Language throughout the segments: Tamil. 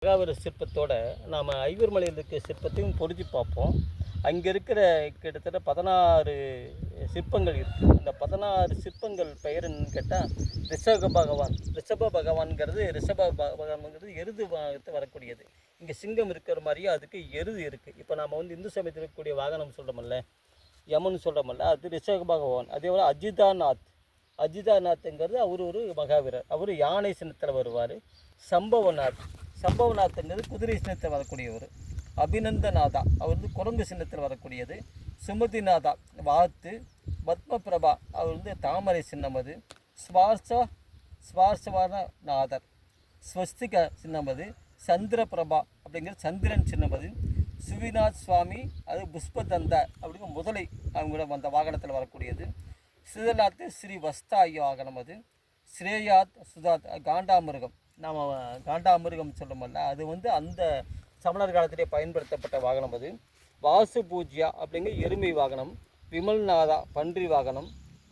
மகாவீர சிற்பத்தோட நாம் ஐவர் மலையில் இருக்கிற சிற்பத்தையும் பொருத்தி பார்ப்போம். அங்கே இருக்கிற கிட்டத்தட்ட 16 சிற்பங்கள் இருக்குது. அந்த 16 சிற்பங்கள் பெயர் என்னன்னு கேட்டால் ரிஷப பகவான்கிறது எருது வரக்கூடியது. இங்கே சிங்கம் இருக்கிற மாதிரியே அதுக்கு எருது இருக்குது. இப்போ நாம் இந்து சமயத்தில் இருக்கக்கூடிய வாகனம் சொல்கிறோமல்ல, யமன் சொல்கிறோமல்ல, அது ரிஷப பகவான். அதே போல் அஜிதாநாத்ங்கிறது அவர் ஒரு மகாவீரர். அவர் யானை சின்னத்தில் வருவார். சம்பவநாத்ங்கிறது குதிரை சின்னத்தில் வரக்கூடியவர். அபிநந்தநாதா அவர் குரங்கு சின்னத்தில் வரக்கூடியது. சுமதிநாதா வாத்து. பத்மபிரபா அவர் தாமரை சின்னம். அது ஸ்வார்சவநாதர் ஸ்வஸ்திக சின்னம். அது சந்திரபிரபா அப்படிங்கிறது சந்திரன் சின்னம். அது சுவிநாத் சுவாமி அது புஷ்பதந்த அப்படிங்கிற முதலை அவங்களோட அந்த வாகனத்தில் வரக்கூடியது. சிதநாத் ஸ்ரீ வஸ்தாயி வாகனம். அது ஸ்ரேயாத் சுதாத் காண்டாமிருகம். நாம் காண்டாமிருகம் சொல்கிறோமல்ல, அது அந்த சமணர் காலத்திலே பயன்படுத்தப்பட்ட வாகனம். அது வாசு பூஜ்யா அப்படிங்கிற எருமை வாகனம். விமல்நாதா பன்றி வாகனம்.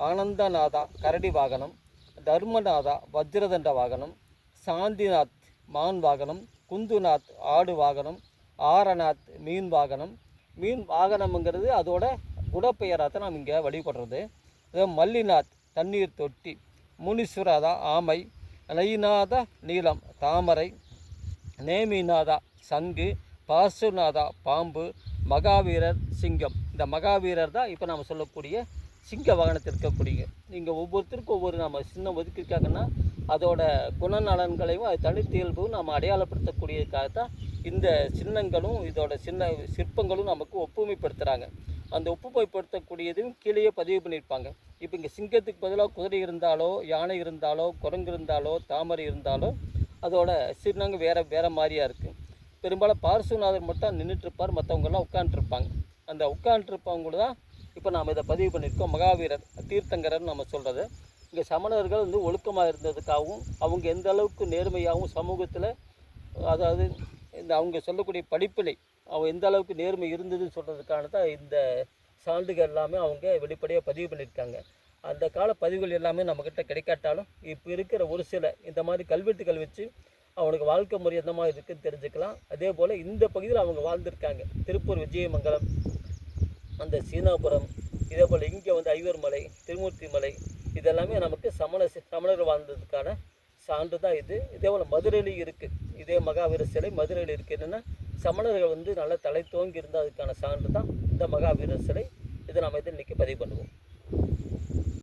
ஆனந்தநாதா கரடி வாகனம். தர்மநாதா வஜ்ரதண்ட வாகனம். சாந்திநாத் மான் வாகனம். குந்துநாத் ஆடு வாகனம். ஆரநாத் மீன் வாகனம். மீன் வாகனம்ங்கிறது அதோட குடப்பெயராக நாம் இங்கே வழிபடுறது. மல்லிநாத் தண்ணீர் தொட்டி. முனீஸ்வரதா ஆமை. நயிநாதா நீலம் தாமரை. நேமிநாதா சங்கு. பார்சுநாதா பாம்பு. மகாவீரர் சிங்கம். இந்த மகாவீரர் தான் இப்போ நாம் சொல்லக்கூடிய சிங்க வாகனத்தில் இருக்கக்கூடிய. நீங்கள் ஒவ்வொருத்தருக்கும் ஒவ்வொரு நம்ம சின்னம் ஒதுக்கியிருக்காங்கன்னா அதோட குணநலன்களையும் அது தனித்தியல்பும் நம்ம அடையாளப்படுத்தக்கூடியதுக்காகத்தான் இந்த சின்னங்களும் இதோட சின்ன சிற்பங்களும் நமக்கு ஒப்புமைப்படுத்துகிறாங்க. அந்த ஒப்புமைப்படுத்தக்கூடியதும் கீழேயே பதிவு பண்ணியிருப்பாங்க. இப்போ இங்கே சிங்கத்துக்கு பதிலாக குதிரை இருந்தாலோ, யானை இருந்தாலோ, குரங்கு இருந்தாலோ, தாமரை இருந்தாலோ அதோட சின்னங்க வேறு மாதிரியாக இருக்குது. பெரும்பாலும் பார்சுநாதர் மட்டும் நின்றுட்டுருப்பார், மற்றவங்கெல்லாம் உட்காண்ட்ருப்பாங்க. அந்த உட்காண்ட்ருப்பவங்க தான் இப்போ நாம் இதை பதிவு பண்ணியிருக்கோம். மகாவீரர் தீர்த்தங்கரர்னு நம்ம சொல்கிறது. இங்கே சமணர்கள் ஒழுக்கமாக இருந்ததுக்காகவும் அவங்க எந்த அளவுக்கு நேர்மையாகவும் சமூகத்தில், அதாவது இந்த அவங்க சொல்லக்கூடிய படிப்பினை அவங்க எந்த அளவுக்கு நேர்மை இருந்ததுன்னு சொல்கிறதுக்கான தான் இந்த சான்றுகள் எல்லாமே அவங்க வெளிப்படையாக பதிவு பண்ணியிருக்காங்க. அந்த கால பதிவுகள் எல்லாமே நம்மக்கிட்ட கிடைக்காட்டாலும் இப்போ இருக்கிற ஒரு சில இந்த மாதிரி கல்வெட்டுகள் வச்சு அவனுக்கு வாழ்க்கை முறை எந்த மாதிரி இருக்குதுன்னு தெரிஞ்சுக்கலாம். அதே போல் இந்த பகுதியில் அவங்க வாழ்ந்திருக்காங்க. திருப்பூர் விஜயமங்கலம், அந்த சீனாபுரம், இதே போல் இங்கே ஐவர் மலை, திருமூர்த்தி மலை, இதெல்லாமே நமக்கு சமணர் வாழ்ந்ததுக்கான சான்று தான் இது. இதே போல் மதுரையிலையும் இருக்குது. இதே மகாவீர சிலை மதுரையில் இருக்குது. என்னென்னா சமணர்கள் நல்லா தலை தோங்கி இருந்தால் அதுக்கான சான்று தான் இந்த மகாவீர சிலை. இதை நம்ம இன்றைக்கி பதிவு பண்ணுவோம்.